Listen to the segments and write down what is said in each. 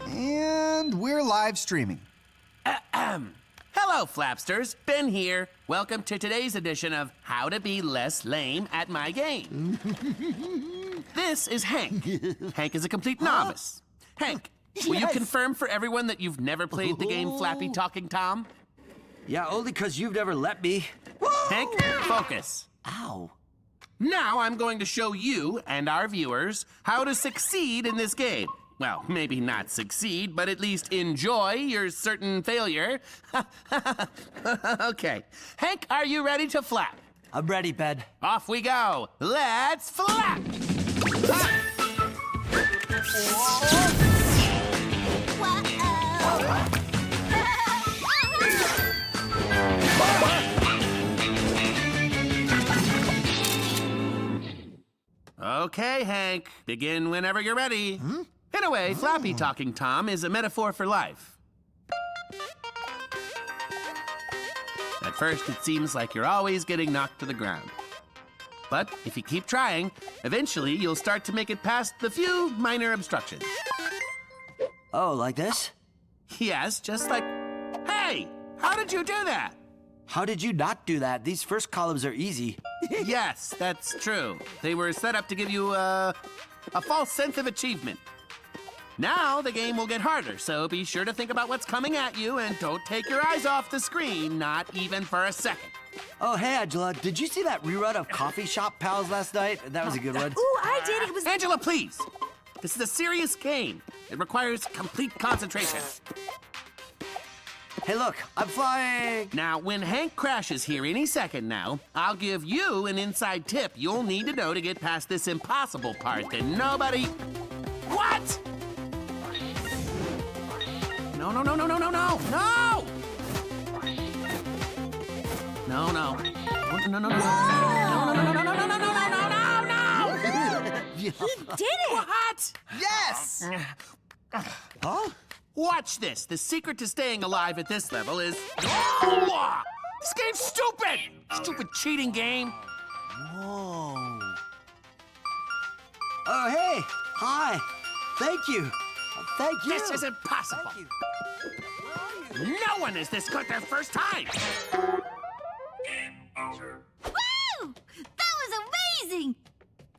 And we're live streaming. Hello, Flapsters. Ben here. Welcome to today's edition of How to Be Less Lame at My Game. This is Hank. Hank is a complete novice. Hank, will you confirm for everyone that you've never played the game Flappy Talking Tom? Yeah, only 'cause you've never let me. Hank, focus. Ow. Now I'm going to show you and our viewers how to succeed in this game. Well, maybe not succeed, but at least enjoy your certain failure. Okay. Hank, are you ready to flap? I'm ready, Ben. Off we go. Let's flap! Okay, Hank. Begin whenever you're ready. In a way, Flappy Talking Tom is a metaphor for life. At first, it seems like you're always getting knocked to the ground. But if you keep trying, eventually you'll start to make it past the few minor obstructions. Oh, like this? Yes, just like... Hey! How did you do that? How did you not do that? These first columns are easy. Yes, that's true. They were set up to give you a false sense of achievement. Now the game will get harder, so be sure to think about what's coming at you and don't take your eyes off the screen, not even for a second. Oh, hey, Angela, did you see that rerun of Coffee Shop Pals last night? That was a good one. Ooh, I did. It was... Angela, please! This is a serious game. It requires complete concentration. Hey, look, I'm flying! Now, when Hank crashes here any second now, I'll give you an inside tip you'll need to know to get past this impossible part that nobody... What? No, no, no, no, no, no, no, no! No, no. No, no, no, no, no, no, no, no, no, no, no, no, no, no! He did it! What? Yes! Huh? Watch this. The secret to staying alive at this level is... Oh! This game's stupid! Stupid cheating game. Whoa. Oh, hey! Hi! Thank you! Thank you! This is impossible. Thank you. No one is this good their first time. Woo! That was amazing!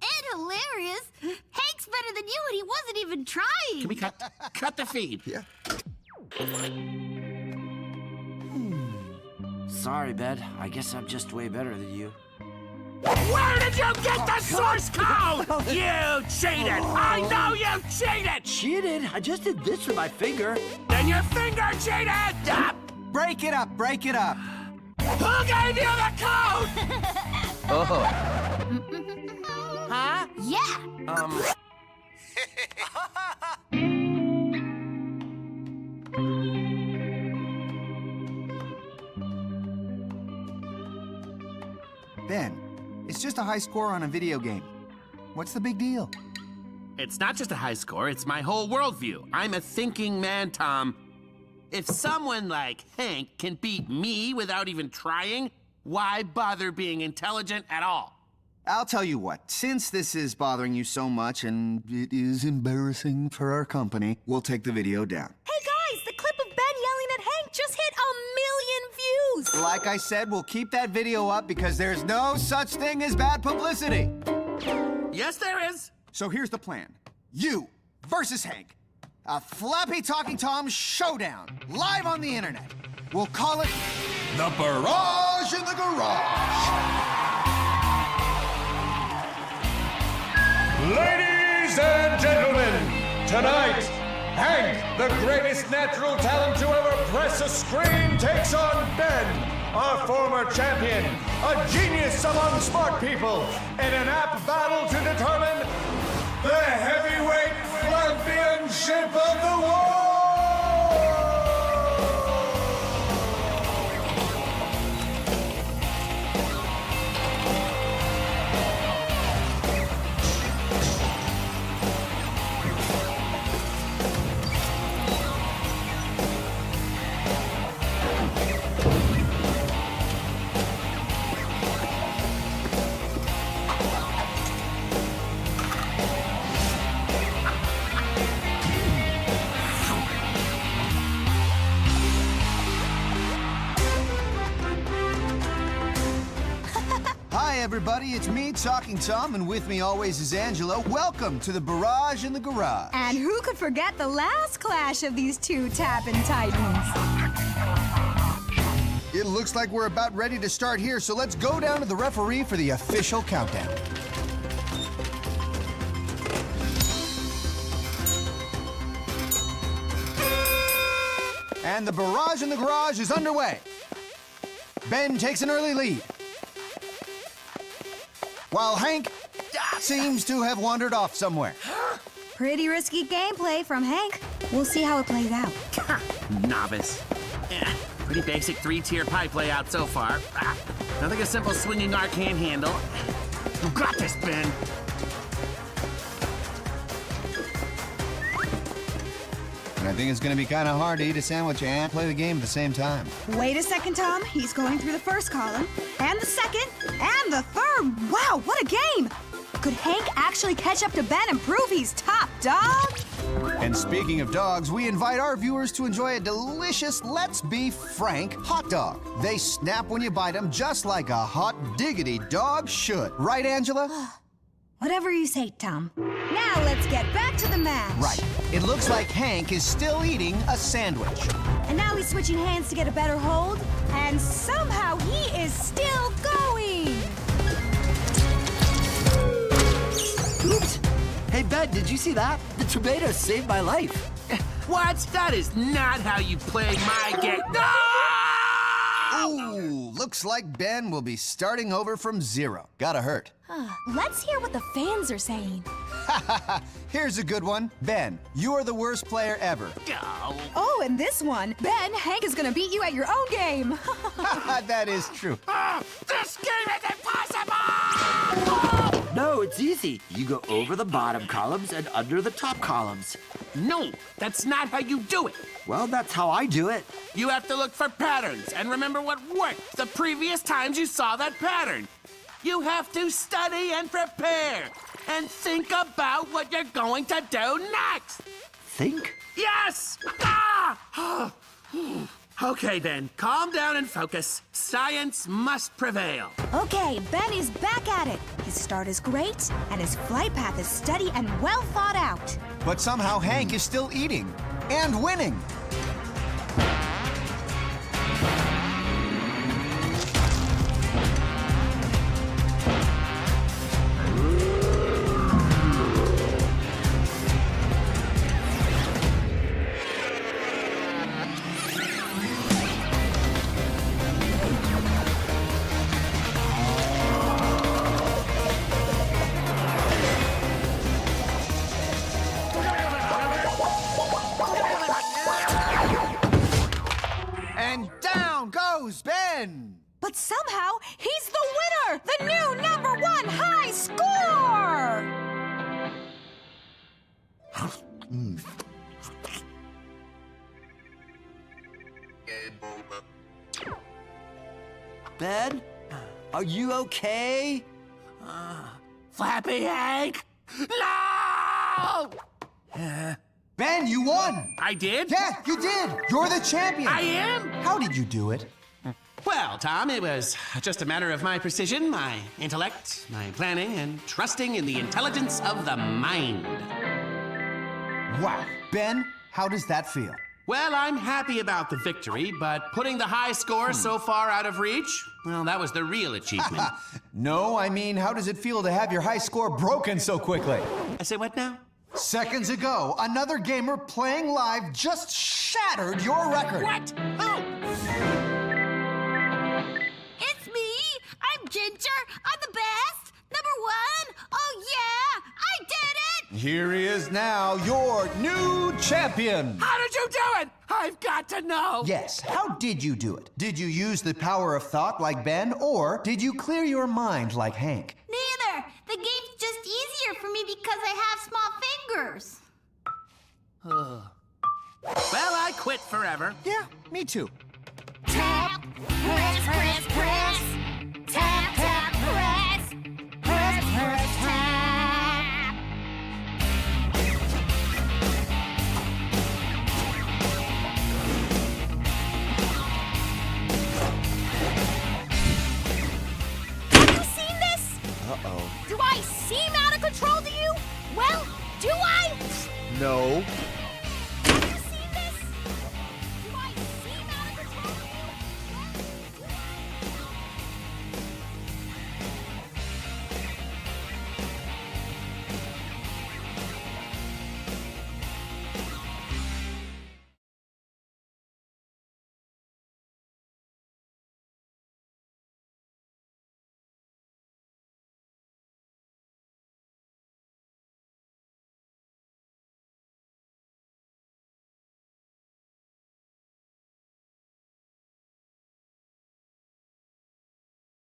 And hilarious! Hank's better than you and he wasn't even trying! Can we cut the feed? Yeah. Sorry, Ben. I guess I'm just way better than you. Where did you get the source code? You cheated! I know you cheated! Cheated? I just did this with my finger. Then your finger cheated! Break it up, break it up. Who gave you the code? Huh? Yeah! Ben, it's just a high score on a video game. What's the big deal? It's not just a high score, it's my whole worldview. I'm a thinking man, Tom. If someone like Hank can beat me without even trying, why bother being intelligent at all? I'll tell you what, since this is bothering you so much and it is embarrassing for our company, we'll take the video down. Hey guys, the clip of Ben yelling at Hank just hit 1 million views! Like I said, we'll keep that video up because there's no such thing as bad publicity. Yes, there is. So here's the plan. You versus Hank. A Flappy Talking Tom showdown, live on the internet. We'll call it The Barrage in the Garage. Ladies and gentlemen, tonight, Hank, the greatest natural talent to ever press a screen, takes on Ben, our former champion, a genius among smart people, in an apt battle to determine the heavyweight championship of the world! everybody, it's me, Talking Tom, and with me always is Angela. Welcome to the Barrage in the Garage. And who could forget the last clash of these two tapping titans? It looks like we're about ready to start here, so let's go down to the referee for the official countdown. And the Barrage in the Garage is underway. Ben takes an early lead, while Hank seems to have wandered off somewhere. Pretty risky gameplay from Hank. We'll see how it plays out. Novice. Pretty basic 3-tier pipe layout so far. Nothing a simple swinging arc can't handle. You got this, Ben. And I think it's going to be kind of hard to eat a sandwich and play the game at the same time. Wait a second, Tom. He's going through the first column, and the second, and the third. Wow, what a game! Could Hank actually catch up to Ben and prove he's top dog? And speaking of dogs, we invite our viewers to enjoy a delicious, let's be frank, hot dog. They snap when you bite them just like a hot diggity dog should. Right, Angela? Whatever you say, Tom. Now let's get back to the match. Right. It looks like Hank is still eating a sandwich. And now he's switching hands to get a better hold, and somehow he is still going. Oops. Hey, Ben, did you see that? The tomato saved my life. What? That is not how you play my game. No! Ooh, looks like Ben will be starting over from zero. Gotta hurt. Let's hear what the fans are saying. Here's a good one. Ben, you are the worst player ever. Oh, and this one, Ben, Hank is gonna beat you at your own game. That is true. This game is impossible! No, it's easy. You go over the bottom columns and under the top columns. No, that's not how you do it. Well, that's how I do it. You have to look for patterns and remember what worked the previous times you saw that pattern. You have to study and prepare and think about what you're going to do next. Think? Yes! Ah! Okay, then, calm down and focus. Science must prevail. Okay, Ben is back at it. His start is great, and his flight path is steady and well thought out. But somehow Hank is still eating and winning. And down goes Ben! But somehow, he's the winner! The new #1 high score! Ben, are you okay? Flappy Hank! No! Ben, you won! I did? Yeah, you did! You're the champion! I am? How did you do it? Well, Tom, it was just a matter of my precision, my intellect, my planning, and trusting in the intelligence of the mind. Wow. Ben, how does that feel? Well, I'm happy about the victory, but putting the high score so far out of reach, well, that was the real achievement. No, I mean, how does it feel to have your high score broken so quickly? I say what now? Seconds ago, another gamer playing live just shattered your record. What? Who? It's me. I'm Ginger. I'm the best. #1. Oh, yeah. I did it. Here he is now, your new champion. How did you do it? I've got to know. Yes, how did you do it? Did you use the power of thought like Ben, or did you clear your mind like Hank? Neither. The game's just easier for me because I have small fingers. Well, I quit forever. Yeah, me too. Tap, press, press,